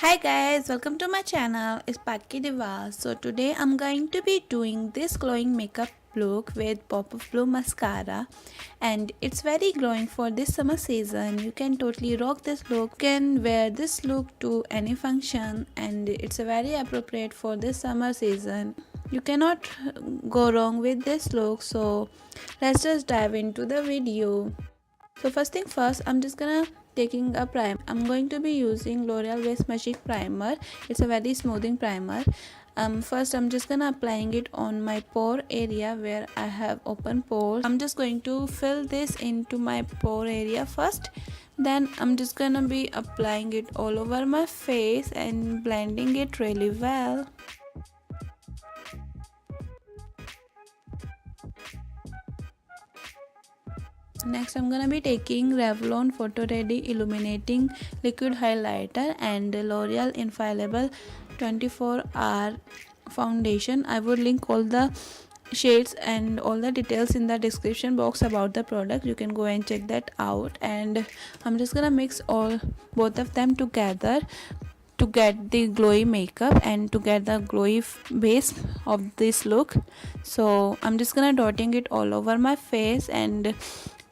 Hi guys, welcome to my channel. It's Paki Diva. So today I'm going to be doing this glowing makeup look with pop of blue mascara, and it's very glowing for this summer season. You can totally rock this look. You can wear this look to any function, and it's very appropriate for this summer season. You cannot go wrong with this look. So let's just dive into the video. So first thing first, I'm just gonna taking a primer. I'm going to be using L'Oreal Base Magic Primer. It's a very smoothing primer. First I'm just gonna applying it on my pore area where I have open pores. I'm just going to fill this into my pore area first. Then I'm just gonna be applying it all over my face and blending it really well. Next I'm gonna be taking Revlon Photoready Illuminating Liquid Highlighter and L'Oreal Infallible 24-hour Foundation. I would link all the shades and all the details in the description box about the product. You can go and check that out. And I'm just gonna mix both of them together to get the glowy makeup and to get the glowy base of this look. So I'm just gonna dotting it all over my face, and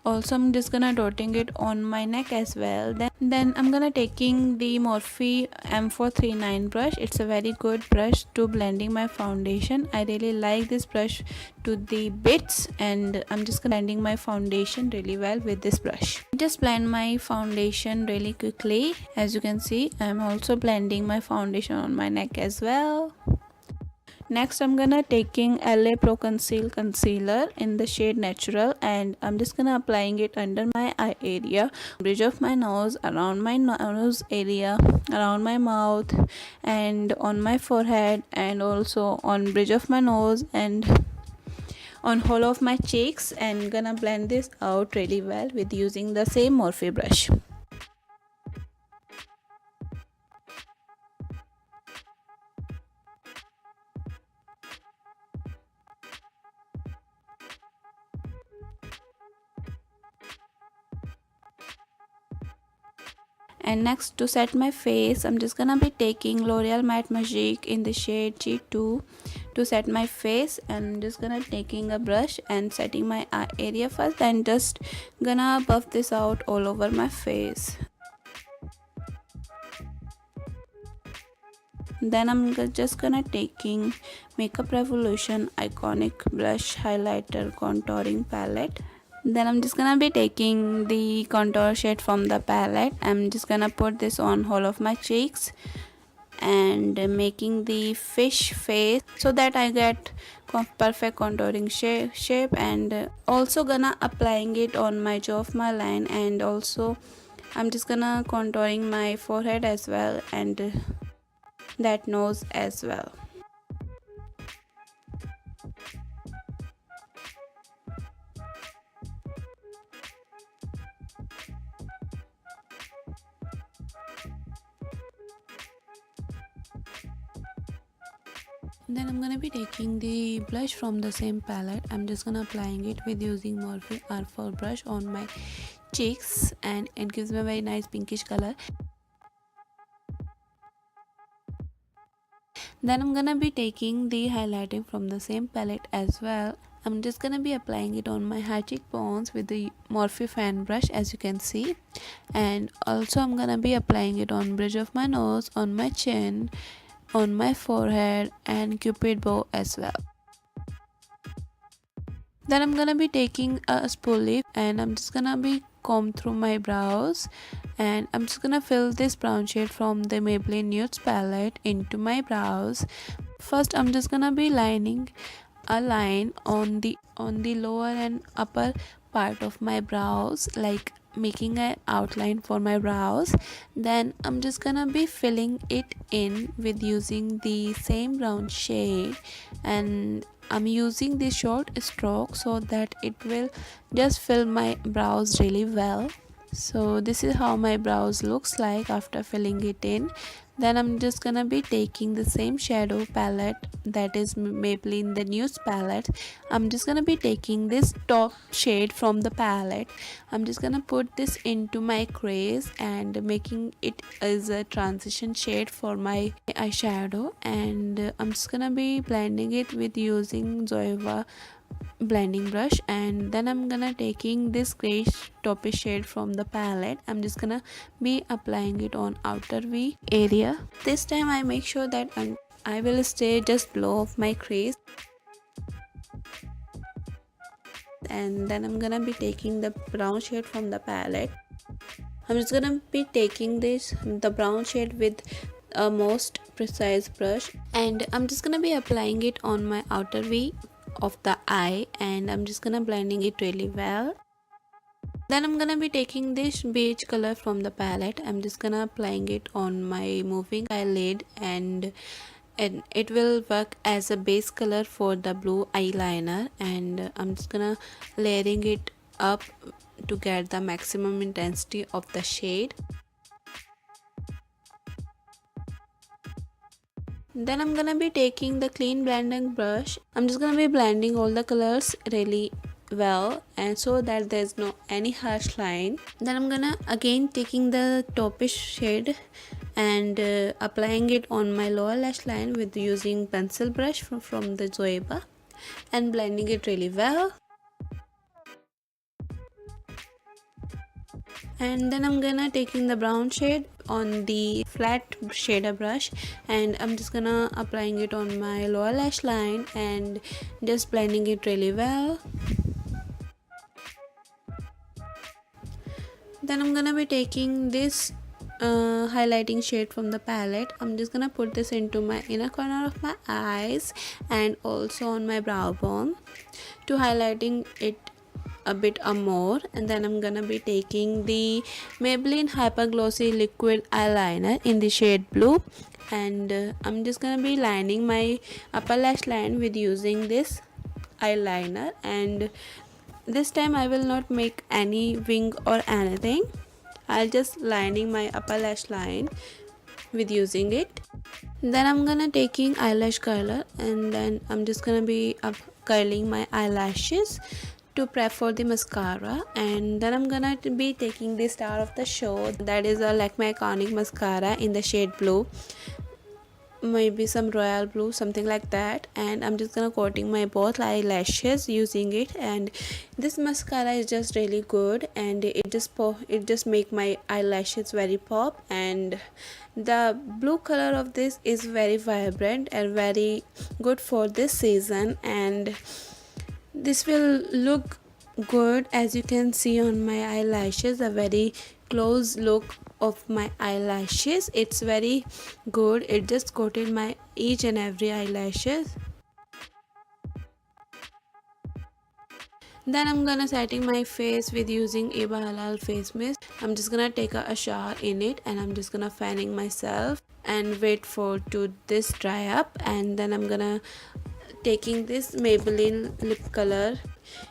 also I'm just gonna dotting it on my neck as well. Then I'm gonna taking the Morphe M439 brush. It's a very good brush to blending my foundation. I really like this brush to the bits, and I'm just gonna blending my foundation really well with this brush. Just blend my foundation really quickly. As you can see, I'm also blending my foundation on my neck as well. Next I'm gonna taking LA Pro Conceal concealer in the shade Natural, and I'm just gonna applying it under my eye area, bridge of my nose, around my nose area, around my mouth, and on my forehead, and also on bridge of my nose and on whole of my cheeks, and gonna blend this out really well with using the same Morphe brush. And next, to set my face, I'm just gonna be taking L'Oreal Matte Magic in the shade G2 to set my face. And I'm just gonna taking a brush and setting my eye area first, then just gonna buff this out all over my face. Then I'm just gonna taking Makeup Revolution Iconic Brush Highlighter Contouring Palette. Then I'm just gonna be taking the contour shade from the palette. I'm just gonna put this on whole of my cheeks and making the fish face so that I get perfect contouring shape, and also gonna applying it on my jaw of my line, and also I'm just gonna contouring my forehead as well and that nose as well. Then I'm gonna be taking the blush from the same palette. I'm just gonna applying it with using Morphe R4 brush on my cheeks, and it gives me a very nice pinkish color. Then I'm gonna be taking the highlighting from the same palette as well. I'm just gonna be applying it on my high cheekbones with the Morphe fan brush, as you can see, and also I'm gonna be applying it on bridge of my nose, on my chin, on my forehead, and cupid bow as well. Then I'm gonna be taking a spoolie and I'm just gonna be comb through my brows, and I'm just gonna fill this brown shade from the Maybelline Nudes palette into my brows. First I'm just gonna be lining a line on the lower and upper part of my brows, like making an outline for my brows. Then I'm just gonna be filling it in with using the same brown shade, and I'm using the short stroke so that it will just fill my brows really well. So this is how my brows looks like after filling it in. Then I'm just gonna be taking the same shadow palette, that is Maybelline the News palette. I'm just gonna be taking this top shade from the palette. I'm just gonna put this into my crease and making it as a transition shade for my eyeshadow, and I'm just gonna be blending it with using xoxo blending brush. And then I'm gonna taking this gray taupey shade from the palette. I'm just gonna be applying it on outer V area. This time I make sure that I will stay just below of my crease. And then I'm gonna be taking the brown shade from the palette. I'm just gonna be taking the brown shade with a most precise brush, and I'm just gonna be applying it on my outer V of the eye, and I'm just gonna blending it really well. Then I'm gonna be taking this beige color from the palette. I'm just gonna applying it on my moving eyelid, and it will work as a base color for the blue eyeliner. And I'm just gonna layering it up to get the maximum intensity of the shade. Then I'm gonna be taking the clean blending brush. I'm just gonna be blending all the colors really well, and so that there's no any harsh line. Then I'm gonna again taking the taupish shade and applying it on my lower lash line with using pencil brush from the Zoeva, and blending it really well. And then I'm gonna taking the brown shade on the flat shader brush, and I'm just gonna applying it on my lower lash line and just blending it really well. Then I'm gonna be taking this highlighting shade from the palette. I'm just gonna put this into my inner corner of my eyes and also on my brow bone to highlighting it a bit more. And then I'm gonna be taking the Maybelline Hyper Glossy Liquid Eyeliner in the shade blue, and I'm just gonna be lining my upper lash line with using this eyeliner. And this time I will not make any wing or anything. I'll just lining my upper lash line with using it. Then I'm gonna taking eyelash curler, and then I'm just gonna be up curling my eyelashes to prep for the mascara. And then I'm gonna be taking the star of the show, that is a Lakme Iconic mascara in the shade blue, maybe some royal blue, something like that. And I'm just gonna coating my both eyelashes using it. And this mascara is just really good, and it just make my eyelashes very pop. And the blue color of this is very vibrant and very good for this season, and this will look good. As you can see on my eyelashes, a very close look of my eyelashes, it's very good. It just coated my each and every eyelashes. Then I'm gonna setting my face with using Iba Halal face mist. I'm just gonna take a shower in it, and I'm just gonna fanning myself and wait for to this dry up. And then I'm gonna taking this Maybelline lip color.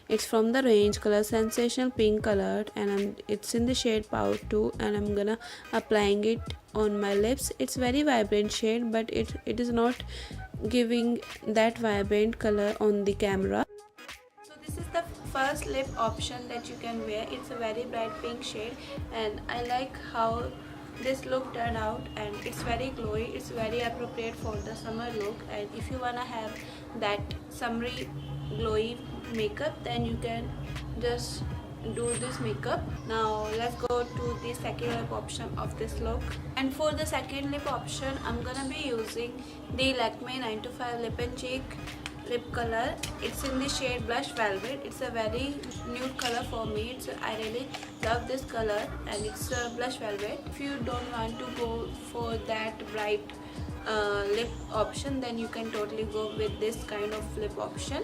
It's from the range color Sensational Pink colored, and it's in the shade Power 2, and I'm gonna applying it on my lips. It's very vibrant shade, but it is not giving that vibrant color on the camera. So this is the first lip option that you can wear. It's a very bright pink shade, and I like how this look turned out, and it's very glowy. It's very appropriate for the summer look, and if you wanna have that summery glowy makeup, then you can just do this makeup. Now let's go to the second lip option of this look. And for the second lip option, I'm gonna be using the Lakme 9 to 5 lip and cheek lip color. It's in the shade Blush Velvet. It's a very nude color for me. I really love this color, and it's a Blush Velvet. If you don't want to go for that bright lip option, then you can totally go with this kind of lip option.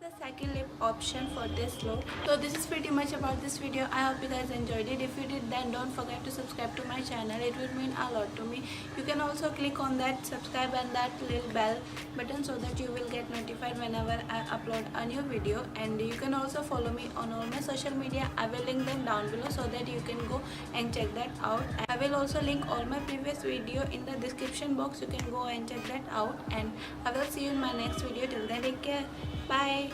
The second lip option for this look. So this is pretty much about this video. I hope you guys enjoyed it. If you did, then don't forget to subscribe to my channel. It would mean a lot to me. You can also click on that subscribe and that little bell button so that you will get notified whenever I upload a new video. And you can also follow me on all my social media. I will link them down below so that you can go and check that out. I will also link all my previous video in the description box. You can go and check that out, and I will see you in my next video. Till then, take care. Bye.